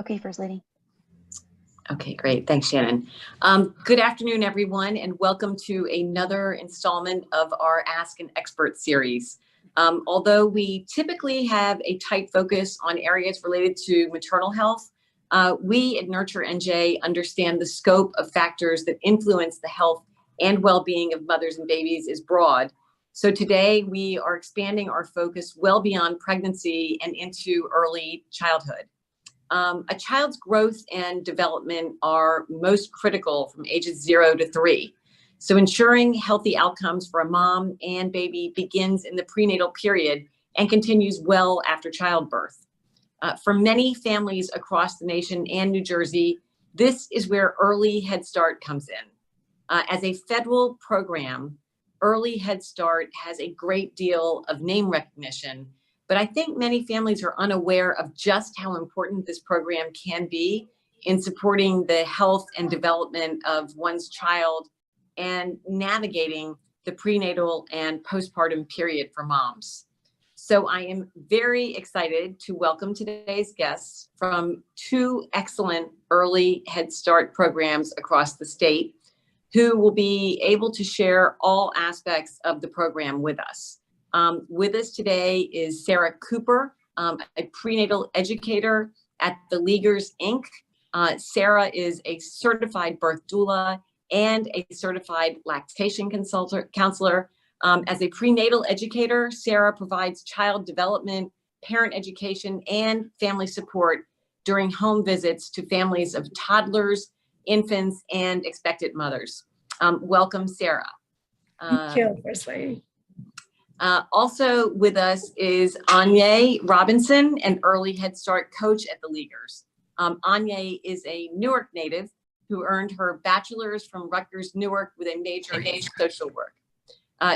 Okay, First Lady. Okay, great. Thanks, Shannon. Good afternoon, everyone, and welcome to another installment of our Ask an Expert series. Although we typically have a tight focus on areas related to maternal health, we at Nurture NJ understand the scope of factors that influence the health and well-being of mothers and babies is broad. So today we are expanding our focus well beyond pregnancy and into early childhood. A child's growth and development are most critical from ages 0 to 3. So ensuring healthy outcomes for a mom and baby begins in the prenatal period and continues well after childbirth. For many families across the nation and New Jersey, this is where Early Head Start comes in. As a federal program, Early Head Start has a great deal of name recognition, but I think many families are unaware of just how important this program can be in supporting the health and development of one's child and navigating the prenatal and postpartum period for moms. So I am very excited to welcome today's guests from 2 excellent Early Head Start programs across the state who will be able to share all aspects of the program with us. With us today is Sarah Cooper, a prenatal educator at the Leaguers, Inc. Sarah is a certified birth doula and a certified lactation counselor. As a prenatal educator, Sarah provides child development, parent education, and family support during home visits to families of toddlers, infants, and expectant mothers. Welcome, Sarah. Thank you, First Lady. Also with us is Onyea Robinson, an Early Head Start coach at the Leaguers. Onyea is a Newark native who earned her bachelor's from Rutgers Newark with a major in social work.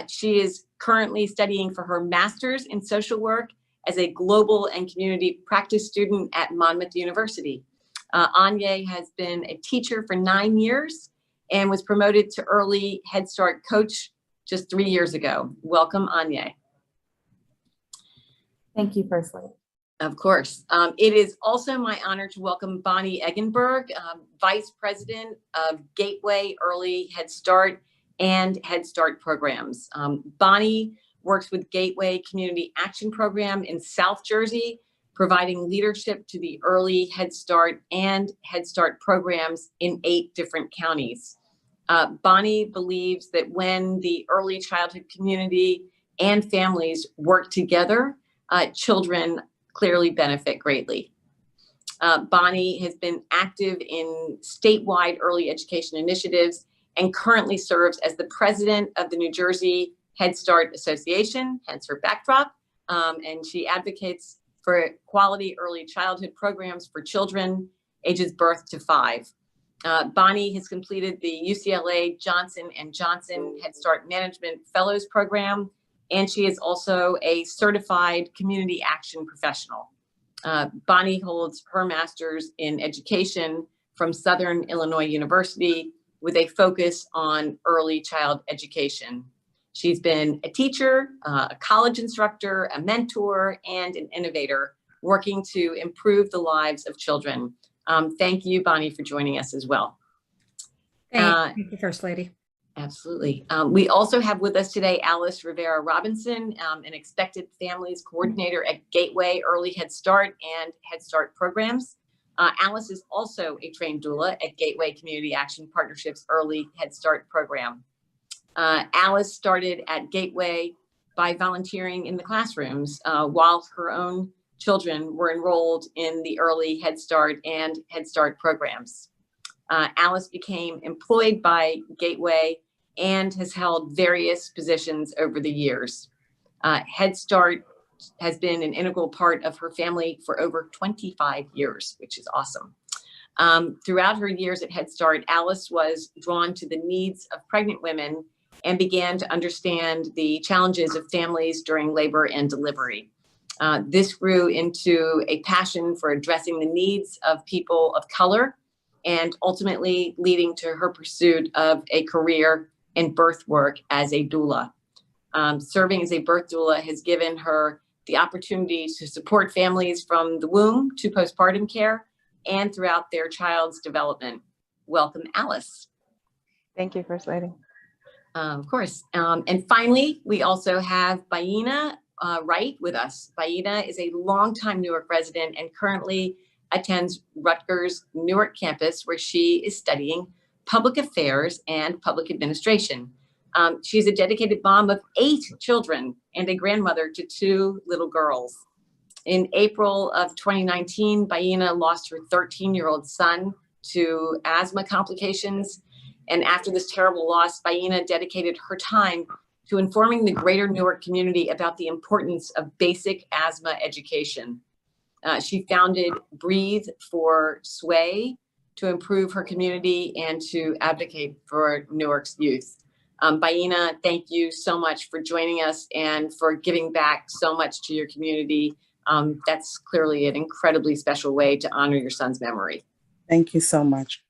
She is currently studying for her master's in social work as a global and community practice student at Monmouth University. Onyea has been a teacher for 9 years and was promoted to Early Head Start coach just 3 years ago. Welcome, Onyea. Thank you, First Lady. Of course. It is also my honor to welcome Bonnie Eggenberg, Vice President of Gateway Early Head Start and Head Start programs. Bonnie works with Gateway Community Action Program in South Jersey, providing leadership to the Early Head Start and Head Start programs in 8 different counties. Bonnie believes that when the early childhood community and families work together, children clearly benefit greatly. Bonnie has been active in statewide early education initiatives and currently serves as the president of the New Jersey Head Start Association, hence her backdrop, and she advocates for quality early childhood programs for children ages birth to 5. Bonnie has completed the UCLA Johnson & Johnson Head Start Management Fellows Program, and she is also a certified community action professional. Bonnie holds her master's in education from Southern Illinois University with a focus on early child education. She's been a teacher, a college instructor, a mentor, and an innovator working to improve the lives of children. Thank you, Bonnie, for joining us as well. Thank you, First Lady. Absolutely. We also have with us today Alice Rivera-Robinson, an expected families coordinator at Gateway Early Head Start and Head Start programs. Alice is also a trained doula at Gateway Community Action Partnership's Early Head Start program. Alice started at Gateway by volunteering in the classrooms while her own children were enrolled in the Early Head Start and Head Start programs. Alice became employed by Gateway and has held various positions over the years. Head Start has been an integral part of her family for over 25 years, which is awesome. Throughout her years at Head Start, Alice was drawn to the needs of pregnant women and began to understand the challenges of families during labor and delivery. This grew into a passion for addressing the needs of people of color and ultimately leading to her pursuit of a career in birth work as a doula. Serving as a birth doula has given her the opportunity to support families from the womb to postpartum care and throughout their child's development. Welcome, Alice. Thank you, First Lady. Of course. And finally, we also have Baiyinah Wright with us. Baiyinah is a longtime Newark resident and currently attends Rutgers Newark campus, where she is studying public affairs and public administration. She's a dedicated mom of 8 children and a grandmother to 2 little girls. In April of 2019, Baiyinah lost her 13-year-old son to asthma complications. And after this terrible loss, Baiyinah dedicated her time to informing the greater Newark community about the importance of basic asthma education. She founded Breathe for Sway to improve her community and to advocate for Newark's youth. Baiyinah, thank you so much for joining us and for giving back so much to your community. That's clearly an incredibly special way to honor your son's memory. Thank you so much.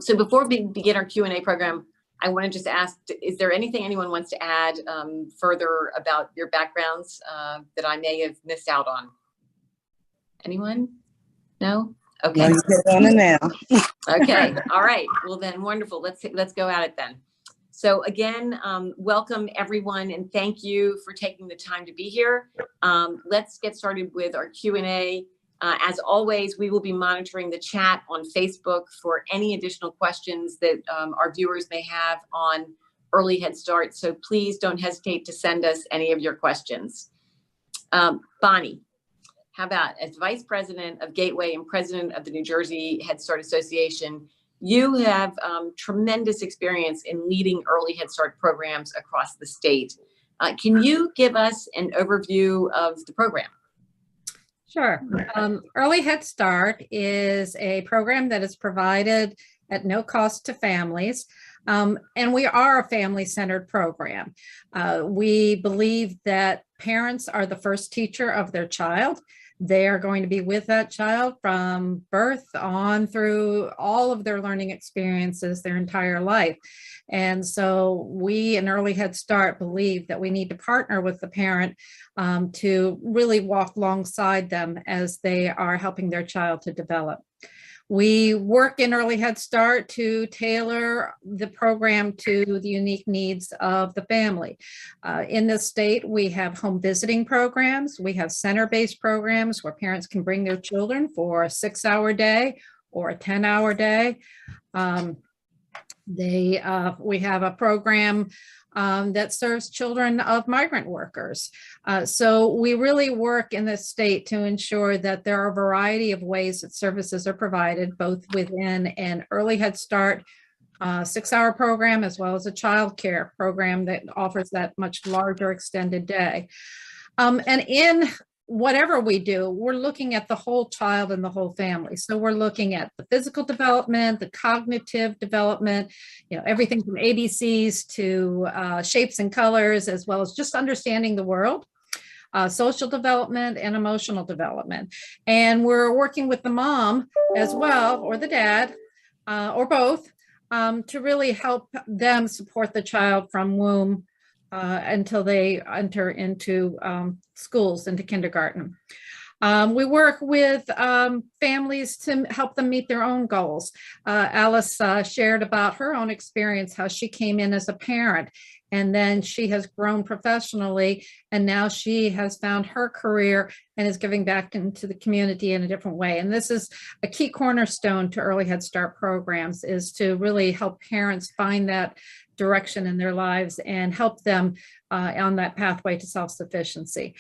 So before we begin our Q&A program, I want to just ask, is there anything anyone wants to add further about your backgrounds that I may have missed out on? Anyone? No? Okay. Let's get on it now. Okay. All right. Well then, wonderful. Let's go at it then. So again, welcome everyone, and thank you for taking the time to be here. Let's get started with our Q&A. As always, we will be monitoring the chat on Facebook for any additional questions that our viewers may have on Early Head Start. So please don't hesitate to send us any of your questions. Bonnie, how about, as Vice President of Gateway and President of the New Jersey Head Start Association, you have tremendous experience in leading Early Head Start programs across the state. Can you give us an overview of the program? Sure. Early Head Start is a program that is provided at no cost to families. And we are a family-centered program. We believe that parents are the first teacher of their child. They are going to be with that child from birth on through all of their learning experiences their entire life. And so we in Early Head Start believe that we need to partner with the parent to really walk alongside them as they are helping their child to develop. We work in Early Head Start to tailor the program to the unique needs of the family. In this state, we have home visiting programs. We have center-based programs where parents can bring their children for a 6-hour day or a 10-hour day. We have a program that serves children of migrant workers. So we really work in this state to ensure that there are a variety of ways that services are provided, both within an Early Head Start 6-hour program, as well as a child care program that offers that much larger extended day. And in whatever we do, we're looking at the whole child and the whole family. So we're looking at the physical development, the cognitive development, everything from ABCs to shapes and colors, as well as just understanding the world, social development and emotional development. And we're working with the mom as well, or the dad, or both, to really help them support the child from womb until they enter into schools, into kindergarten. We work with families to help them meet their own goals. Alice shared about her own experience, how she came in as a parent, and then she has grown professionally, and now she has found her career and is giving back into the community in a different way. And this is a key cornerstone to Early Head Start programs, is to really help parents find that direction in their lives and help them on that pathway to self-sufficiency.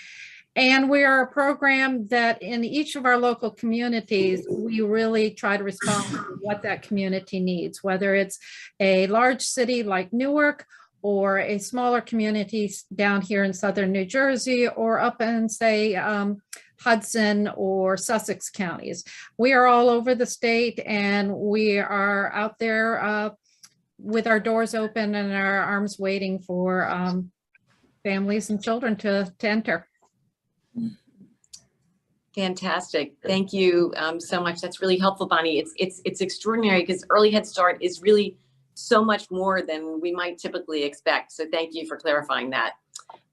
And we are a program that in each of our local communities, we really try to respond to what that community needs, whether it's a large city like Newark or a smaller community down here in southern New Jersey, or up in, say, Hudson or Sussex counties. We are all over the state, and we are out there with our doors open and our arms waiting for families and children to enter. Fantastic. Thank you so much. That's really helpful, Bonnie. It's extraordinary because Early Head Start is really so much more than we might typically expect. So thank you for clarifying that.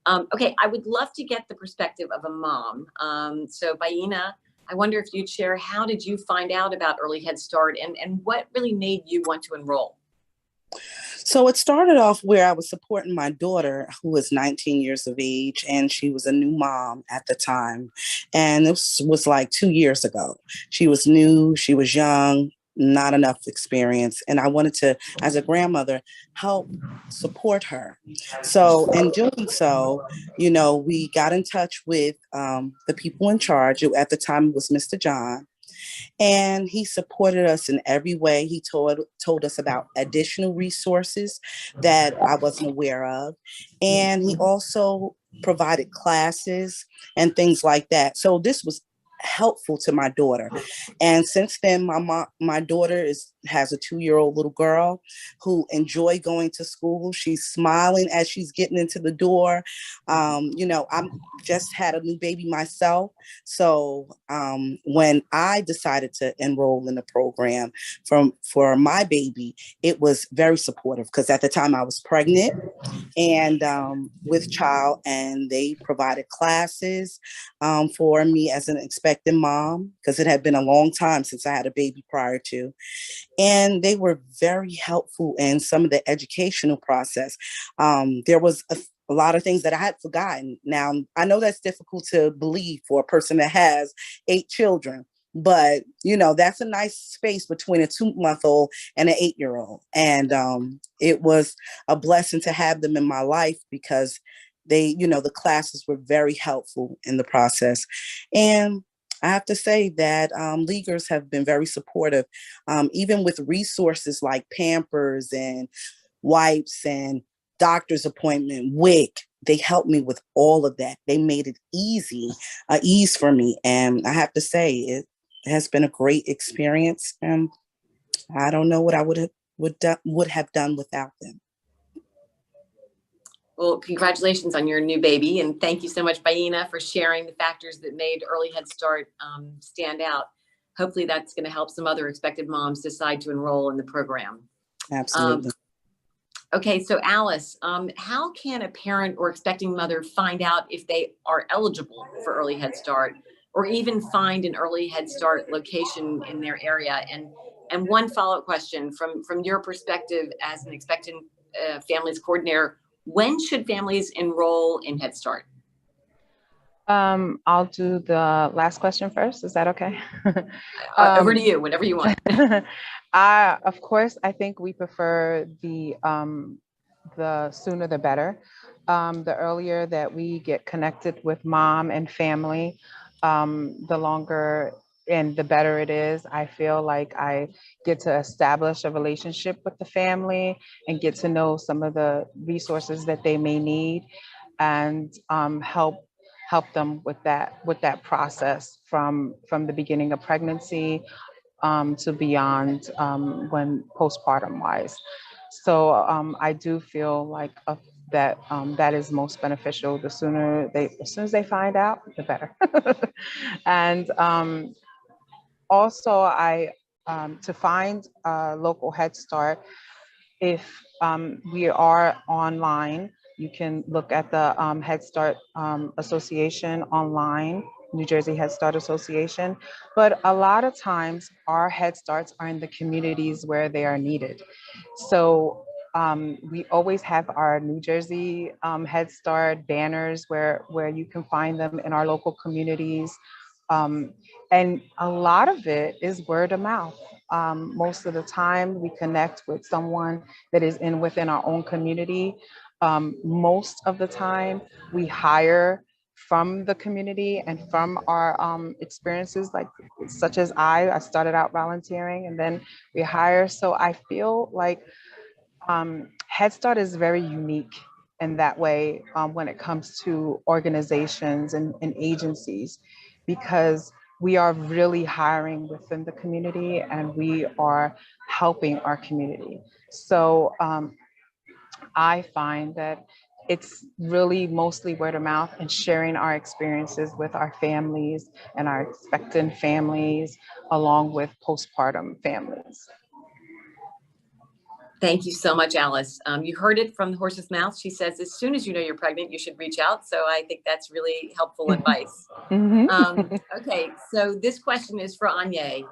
Okay, I would love to get the perspective of a mom. So Baiyinah, I wonder if you'd share, how did you find out about Early Head Start, and what really made you want to enroll? So it started off where I was supporting my daughter, who was 19 years of age, and she was a new mom at the time. And this was like 2 years ago. She was new, she was young, not enough experience. And I wanted to, as a grandmother, help support her. So in doing so, we got in touch with the people in charge. At the time, it was Mr. John. And he supported us in every way. He told us about additional resources that I wasn't aware of. And he also provided classes and things like that. So this was helpful to my daughter. And since then, my daughter has a 2-year-old little girl who enjoy going to school. She's smiling as she's getting into the door. I'm just had a new baby myself. So when I decided to enroll in the program for my baby, it was very supportive, because at the time I was pregnant and with child, and they provided classes for me as an expectant mom, because it had been a long time since I had a baby prior to. And they were very helpful in some of the educational process. There was a lot of things that I had forgotten. Now, I know that's difficult to believe for a person that has 8 children, but that's a nice space between a 2-month-old and an 8-year-old. And it was a blessing to have them in my life, because they, the classes were very helpful in the process. And I have to say that leaguers have been very supportive, even with resources like Pampers and wipes and doctor's appointment, WIC. They helped me with all of that. They made it ease for me. And I have to say, it has been a great experience. And I don't know what I would have done without them. Well, congratulations on your new baby. And thank you so much, Baiyinah, for sharing the factors that made Early Head Start stand out. Hopefully that's going to help some other expected moms decide to enroll in the program. Absolutely. Okay, so Alice, how can a parent or expecting mother find out if they are eligible for Early Head Start, or even find an Early Head Start location in their area? And one follow-up question from your perspective as an expectant families coordinator: when should families enroll in Head Start? I'll do the last question first. Is that okay? Over to you, whatever you want. Of course, I think we prefer the sooner the better. The earlier that we get connected with mom and family, the longer and the better it is. I feel like I get to establish a relationship with the family and get to know some of the resources that they may need, and help them with that process from the beginning of pregnancy to beyond, when postpartum wise. So I do feel like that is most beneficial. As soon as they find out, the better. And also, to find a local Head Start, if we are online, you can look at the Head Start Association online, New Jersey Head Start Association. But a lot of times our Head Starts are in the communities where they are needed. So we always have our New Jersey Head Start banners where you can find them in our local communities. And a lot of it is word of mouth. Most of the time we connect with someone that is within our own community. Most of the time we hire from the community and from our experiences, such as I started out volunteering and then we hire. So I feel like Head Start is very unique in that way when it comes to organizations and agencies, because we are really hiring within the community and we are helping our community. So I find that it's really mostly word of mouth and sharing our experiences with our families and our expectant families, along with postpartum families. Thank you so much, Alice. You heard it from the horse's mouth. She says, as soon as you know you're pregnant, you should reach out. So I think that's really helpful advice. Okay, so this question is for Onyea.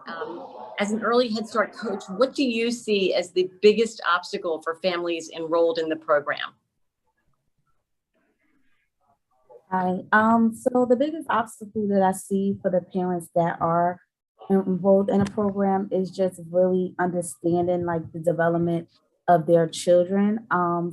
As an early Head Start coach, what do you see as the biggest obstacle for families enrolled in the program? Hi. So the biggest obstacle that I see for the parents that are enrolled in a program is just really understanding like the development of their children.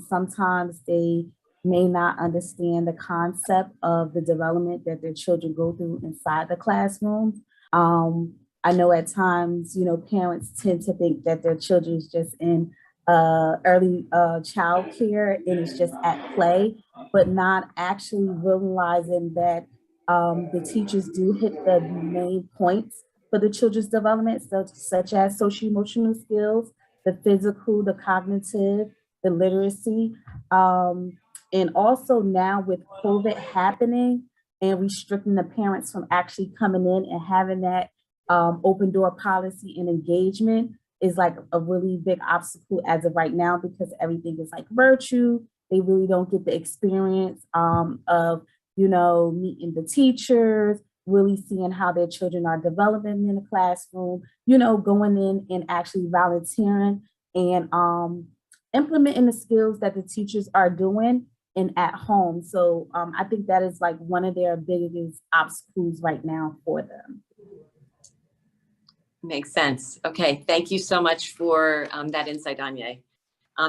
Sometimes they may not understand the concept of the development that their children go through inside the classroom. I know at times, parents tend to think that their children is just in early child care and it's just at play, but not actually realizing that the teachers do hit the main points for the children's development, such as social emotional skills, the physical, the cognitive, the literacy. And also now with COVID happening and restricting the parents from actually coming in and having that open door policy and engagement is like a really big obstacle as of right now, because everything is like virtue. They really don't get the experience of, meeting the teachers, really seeing how their children are developing in the classroom, going in and actually volunteering and implementing the skills that the teachers are doing and at home. So I think that is like one of their biggest obstacles right now for them. Makes sense. Okay, thank you so much for that insight, Onyea.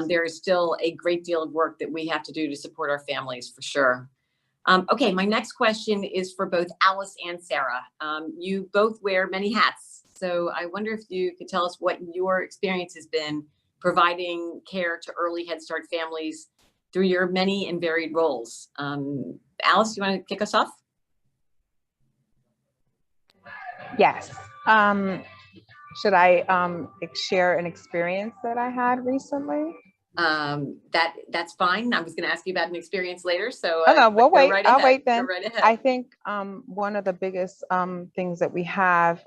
There is still a great deal of work that we have to do to support our families, for sure. Okay, my next question is for both Alice and Sarah. You both wear many hats, so I wonder if you could tell us what your experience has been providing care to early Head Start families through your many and varied roles. Alice, you want to kick us off? Yes. Should I share an experience that I had recently? That's fine. I was going to ask you about an experience later. So no, we'll wait. Right I'll wait then. Go right ahead. I think one of the biggest things that we have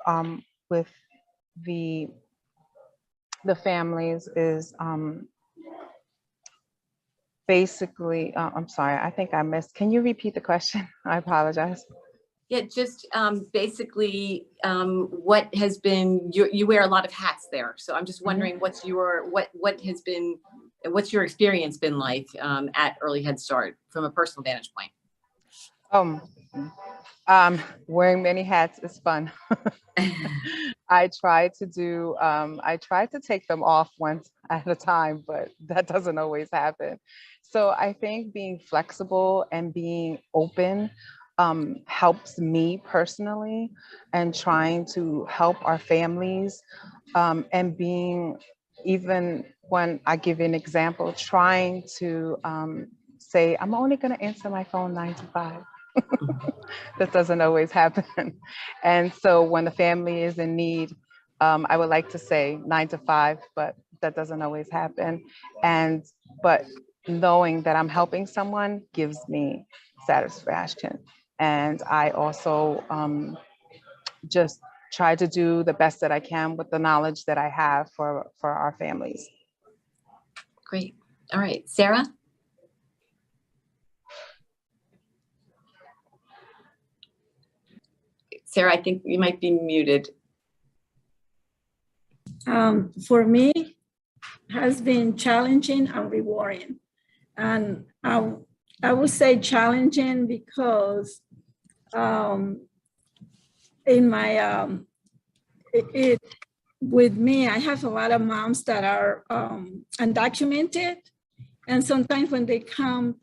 with the families is basically, I'm sorry, I think I missed. Can you repeat the question? I apologize. Yeah, just basically what has been, you wear a lot of hats there. So I'm just wondering what's your experience been like at Early Head Start from a personal vantage point? Wearing many hats is fun. I try to take them off once at a time, but that doesn't always happen. So I think being flexible and being open helps me personally, and trying to help our families, and being, even when I give you an example, trying to say, I'm only going to answer my phone 9 to 5. That doesn't always happen. And so when the family is in need, I would like to say 9 to 5, but that doesn't always happen. But knowing that I'm helping someone gives me satisfaction. And I also just try to do the best that I can with the knowledge that I have for our families. Great. All right, Sarah? Sarah, I think you might be muted. For me, has been challenging and rewarding. And I would say challenging because in my, with me, I have a lot of moms that are undocumented. And sometimes when they come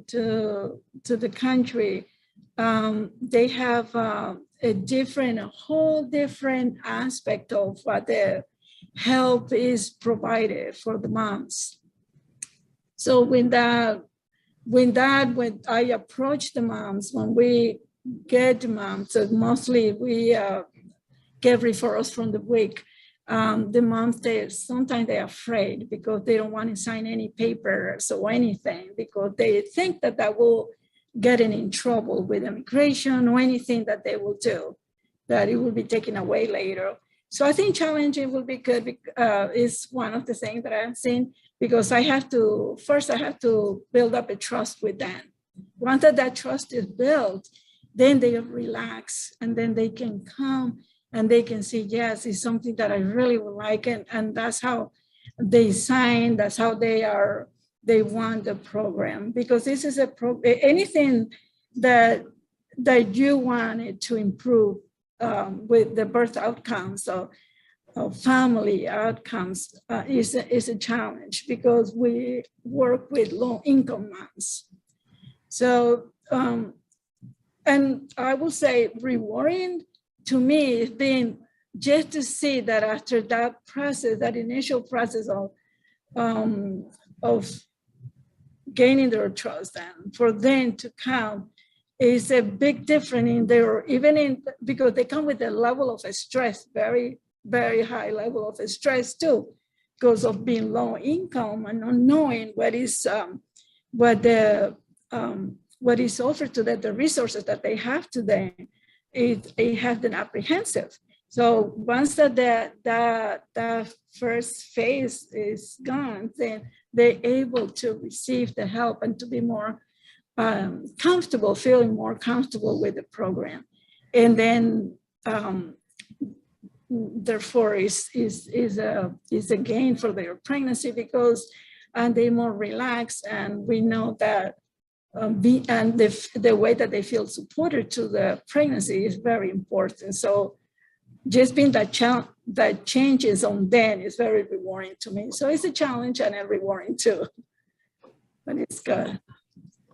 to the country, they have a whole different aspect of what the help is provided for the moms. So when I approach the moms, when we get the moms, so mostly we get referrals from the WIC. The moms, sometimes they're afraid because they don't want to sign any papers or anything, because they think that will get them in trouble with immigration or anything that they will do, that it will be taken away later. So I think challenging will be good. Is one of the things that I've seen, because I have to build up a trust with them. Once that trust is built, then they relax, and then they can come and they can say, yes, it's something that I really would like. And that's how they sign, that's how they want the program, because this is anything that you wanted to improve with the birth outcomes or family outcomes is a challenge, because we work with low income moms. So, and I will say rewarding to me has been just to see that after that process, that initial process of gaining their trust, and for them to come is a big difference in their, because they come with a level of stress, very, very high level of stress too, because of being low income and not knowing what is offered to them, the resources that they have today. It has been apprehensive. So once that first phase is gone, then they're able to receive the help and to be more comfortable, feeling more comfortable with the program. And then therefore is a gain for their pregnancy, because they're more relaxed, and we know that the way that they feel supported to the pregnancy is very important. So just being that changes on them is very rewarding to me. So it's a challenge and a rewarding too, but it's good.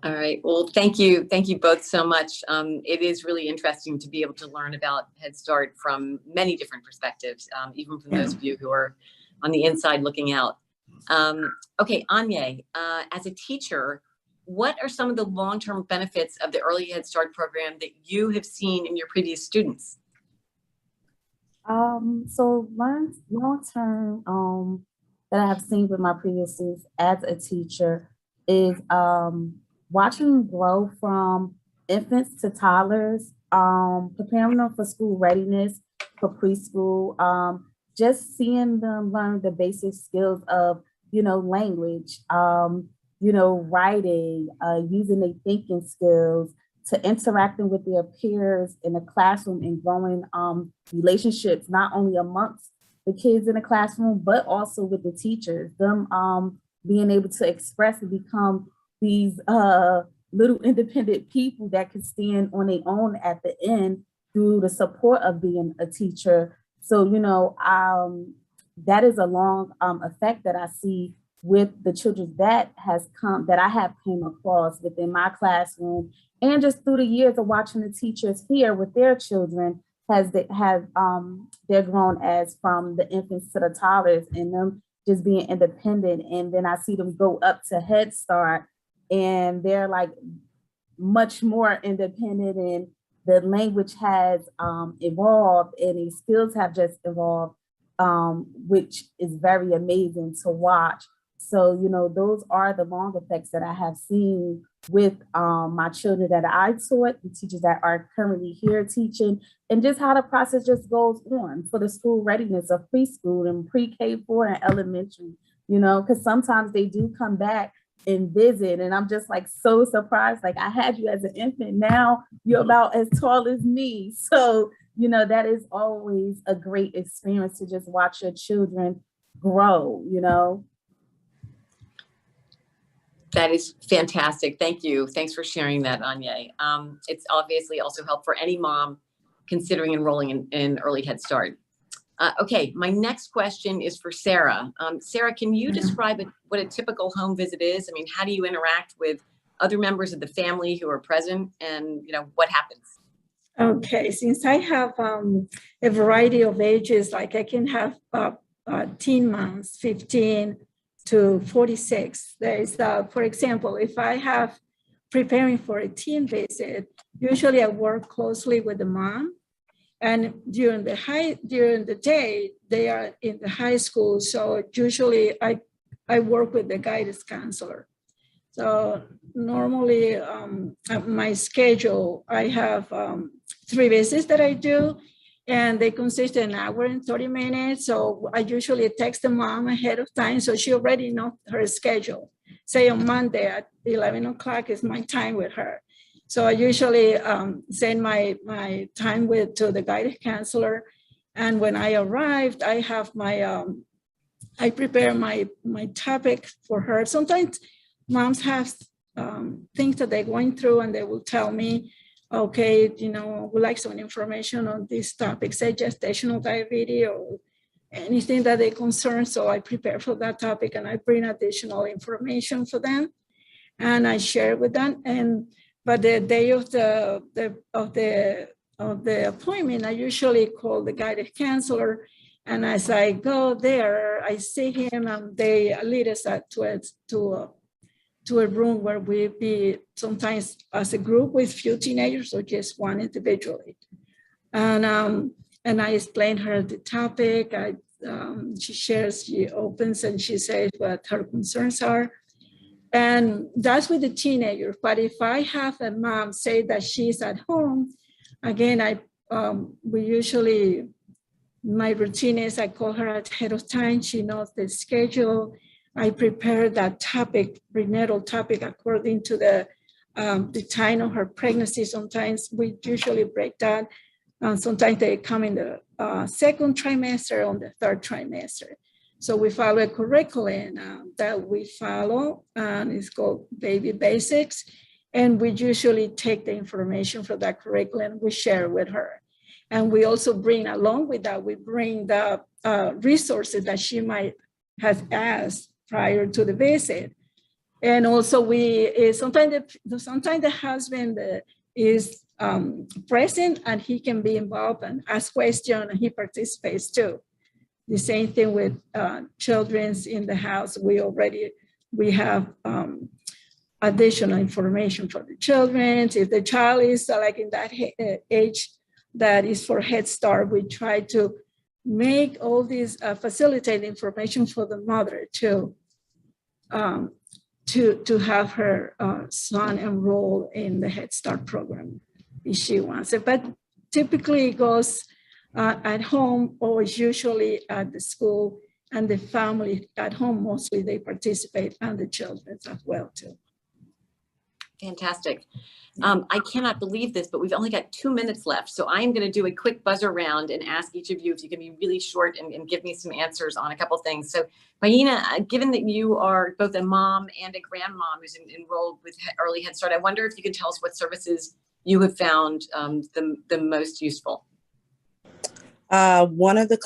All right. Well, thank you. Thank you both so much. It is really interesting to be able to learn about Head Start from many different perspectives, even from those of you who are on the inside looking out. Okay, Onyea, as a teacher, what are some of the long-term benefits of the Early Head Start program that you have seen in your previous students? So long-term that I have seen with my previous students as a teacher is watching them grow from infants to toddlers, preparing them for school readiness, for preschool, just seeing them learn the basic skills of, language, writing, using their thinking skills, to interacting with their peers in the classroom and growing relationships, not only amongst the kids in the classroom, but also with the teachers, them being able to express and become these little independent people that can stand on their own at the end through the support of being a teacher. So, that is a long effect that I see with the children that I have came across within my classroom, and just through the years of watching the teachers here with their children, they're grown as from the infants to the toddlers, and them just being independent. And then I see them go up to Head Start, and they're like much more independent, and the language has evolved, and these skills have just evolved, which is very amazing to watch. So, those are the long effects that I have seen with my children that I taught, the teachers that are currently here teaching, and just how the process just goes on for the school readiness of preschool and pre-K4 and elementary, because sometimes they do come back and visit, and I'm just like so surprised. Like, I had you as an infant, now you're about as tall as me. So, that is always a great experience to just watch your children grow, That is fantastic. Thank you. Thanks for sharing that, Onyea. It's obviously also helpful for any mom considering enrolling in Early Head Start. Okay, my next question is for Sarah. Sarah, can you describe what a typical home visit is? I mean, how do you interact with other members of the family who are present, and what happens? Okay, since I have a variety of ages, like I can have teen moms, 15 to 46. There is, for example, if I have preparing for a teen visit, usually I work closely with the mom. And during the day, they are in the high school. So usually I work with the guidance counselor. So normally my schedule, I have 3 visits that I do. and they consist of an hour and 30 minutes. So I usually text the mom ahead of time so she already knows her schedule. Say on Monday at 11 o'clock is my time with her. So I usually send my time to the guidance counselor. And when I arrived, I have I prepare my topic for her. Sometimes moms have things that they're going through and they will tell me, okay, would like some information on this topic, say gestational diabetes or anything that they concern. So I prepare for that topic and I bring additional information for them and I share with them. But the day of the appointment, I usually call the guidance counselor. And as I go there, I see him and they lead us to a room where we be sometimes as a group with few teenagers or just one individually. And I explain her the topic. She shares, she opens and she says what her concerns are. And that's with the teenagers. But if I have a mom say that she's at home, again, we usually, my routine is I call her ahead of time. She knows the schedule. I prepare that topic, prenatal topic, according to the time of her pregnancy. Sometimes we usually break that. Sometimes they come in the second trimester, on the third trimester. So we follow a curriculum that we follow, and it's called Baby Basics. And we usually take the information from that curriculum, we share with her. And we also bring, along with that, we bring the resources that she might have asked prior to the visit. And also sometimes the husband is present and he can be involved and ask questions and he participates too. The same thing with children's in the house. We have additional information for the children. If the child is like in that age that is for Head Start, we try to make all these facilitate information for the mother to have her son enroll in the Head Start program if she wants it. But typically it goes at home or usually at the school, and the family at home mostly they participate, and the children as well too. Fantastic. I cannot believe this, but we've only got 2 minutes left. So I'm going to do a quick buzzer round and ask each of you if you can be really short and give me some answers on a couple things. So Baiyinah, given that you are both a mom and a grandmom who's enrolled with Early Head Start, I wonder if you can tell us what services you have found the most useful. One of the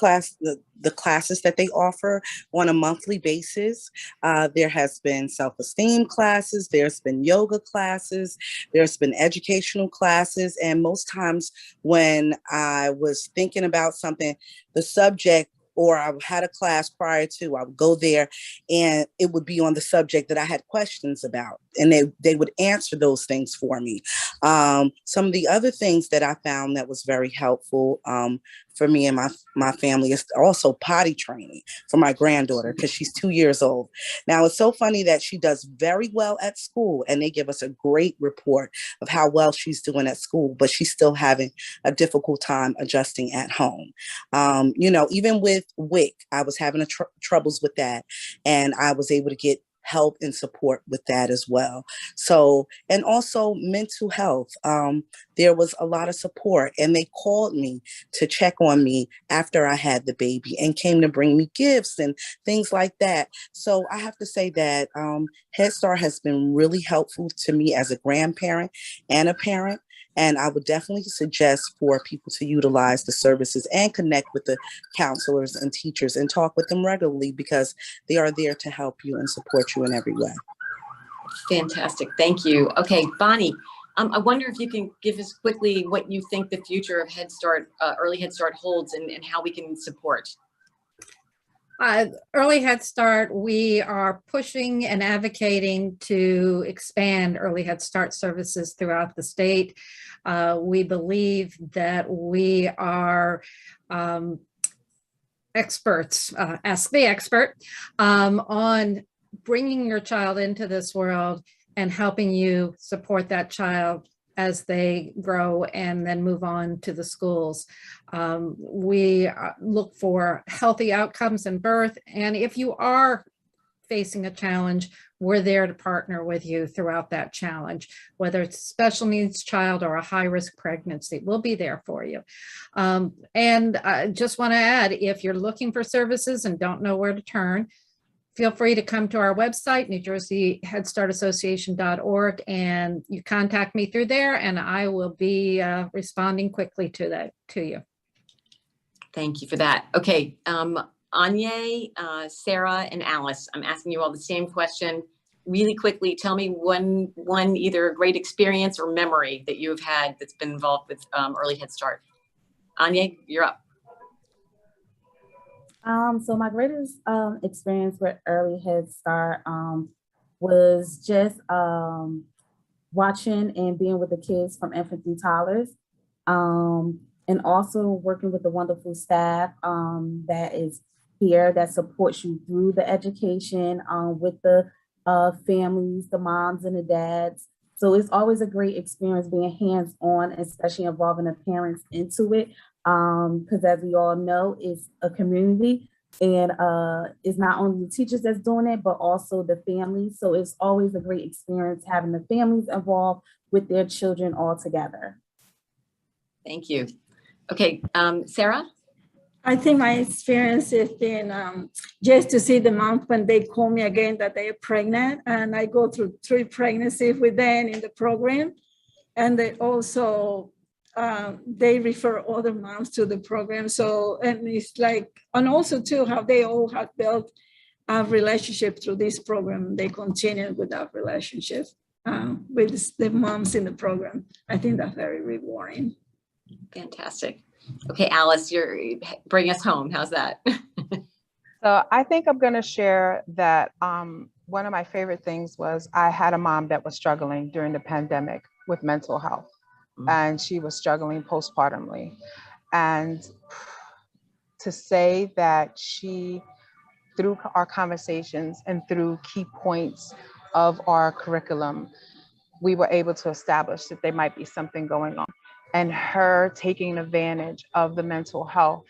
classes that they offer on a monthly basis, there has been self-esteem classes, there's been yoga classes, there's been educational classes, and most times when I was thinking about something, the subject, or I had a class prior to, I would go there and it would be on the subject that I had questions about, and they would answer those things for me. Some of the other things that I found that was very helpful for me and my family is also potty training for my granddaughter, because she's 2 years old. Now, it's so funny that she does very well at school and they give us a great report of how well she's doing at school, but she's still having a difficult time adjusting at home. Even with WIC, I was having troubles with that, and I was able to get help and support with that as well. So, and also mental health. There was a lot of support, and they called me to check on me after I had the baby and came to bring me gifts and things like that. So I have to say that Head Start has been really helpful to me as a grandparent and a parent. And I would definitely suggest for people to utilize the services and connect with the counselors and teachers and talk with them regularly, because they are there to help you and support you in every way. Fantastic. Thank you. Okay, Bonnie, I wonder if you can give us quickly what you think the future of Head Start, Early Head Start holds, and how we can support. Early Head Start, we are pushing and advocating to expand Early Head Start services throughout the state. We believe that we are experts, ask the expert, on bringing your child into this world and helping you support that child as they grow and then move on to the schools. We look for healthy outcomes in birth. And if you are facing a challenge, we're there to partner with you throughout that challenge, whether it's a special needs child or a high-risk pregnancy, we'll be there for you. And I just want to add, if you're looking for services and don't know where to turn, feel free to come to our website, NewJerseyHeadStartAssociation.org, and you contact me through there, and I will be responding quickly to you. Thank you for that. Okay, Onyea, Sarah, and Alice, I'm asking you all the same question. Really quickly, tell me one either great experience or memory that you have had that's been involved with Early Head Start. Onyea, you're up. So my greatest experience with Early Head Start was just watching and being with the kids from infant through toddlers, and also working with the wonderful staff that is here that supports you through the education with the families, the moms and the dads. So it's always a great experience being hands-on, especially involving the parents into it. Because as we all know, it's a community, and it's not only the teachers that's doing it, but also the families. So it's always a great experience having the families involved with their children all together. Thank you. Okay, Sarah? I think my experience has been just to see the moms when they call me again that they're pregnant, and I go through 3 pregnancies with them in the program. And they also, they refer other moms to the program. So, and it's like, and also too, how they all have built a relationship through this program. They continue with that relationship with the moms in the program. I think that's very rewarding. Fantastic. Okay, Alice, bring us home. How's that? So I think I'm going to share that one of my favorite things was I had a mom that was struggling during the pandemic with mental health, and she was struggling postpartumly. And to say that she, through our conversations and through key points of our curriculum, we were able to establish that there might be something going on. And her taking advantage of the mental health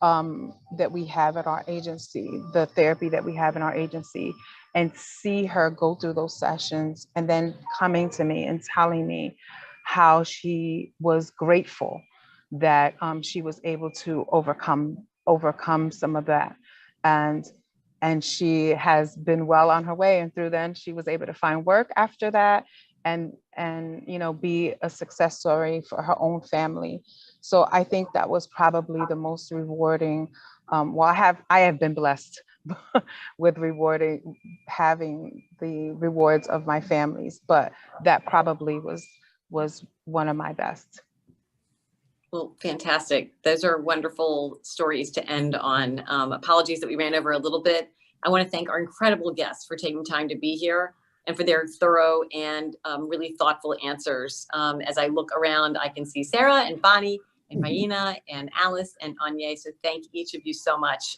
that we have at our agency, the therapy that we have in our agency, and see her go through those sessions and then coming to me and telling me how she was grateful that she was able to overcome some of that. And she has been well on her way. And through then she was able to find work after that, and be a success story for her own family. So I think that was probably the most rewarding. I have been blessed with having the rewards of my families, but that probably was one of my best. Well, fantastic. Those are wonderful stories to end on. Apologies that we ran over a little bit. I want to thank our incredible guests for taking time to be here and for their thorough and really thoughtful answers. As I look around, I can see Sarah and Bonnie and Baiyinah and Alice and Onyea. So thank each of you so much.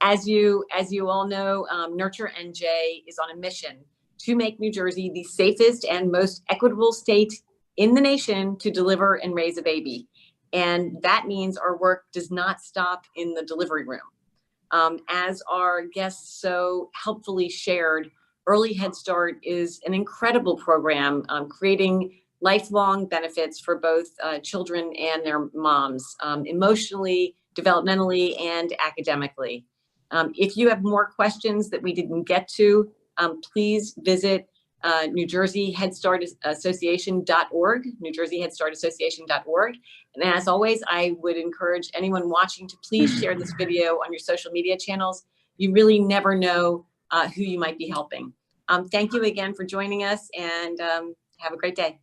As you all know, Nurture NJ is on a mission to make New Jersey the safest and most equitable state in the nation to deliver and raise a baby. And that means our work does not stop in the delivery room. As our guests so helpfully shared, Early Head Start is an incredible program creating lifelong benefits for both children and their moms, emotionally, developmentally, and academically. If you have more questions that we didn't get to, please visit NewJerseyHeadStartAssociation.org, NewJerseyHeadStartAssociation.org. And as always, I would encourage anyone watching to please share this video on your social media channels. You really never know who you might be helping. Thank you again for joining us, and have a great day.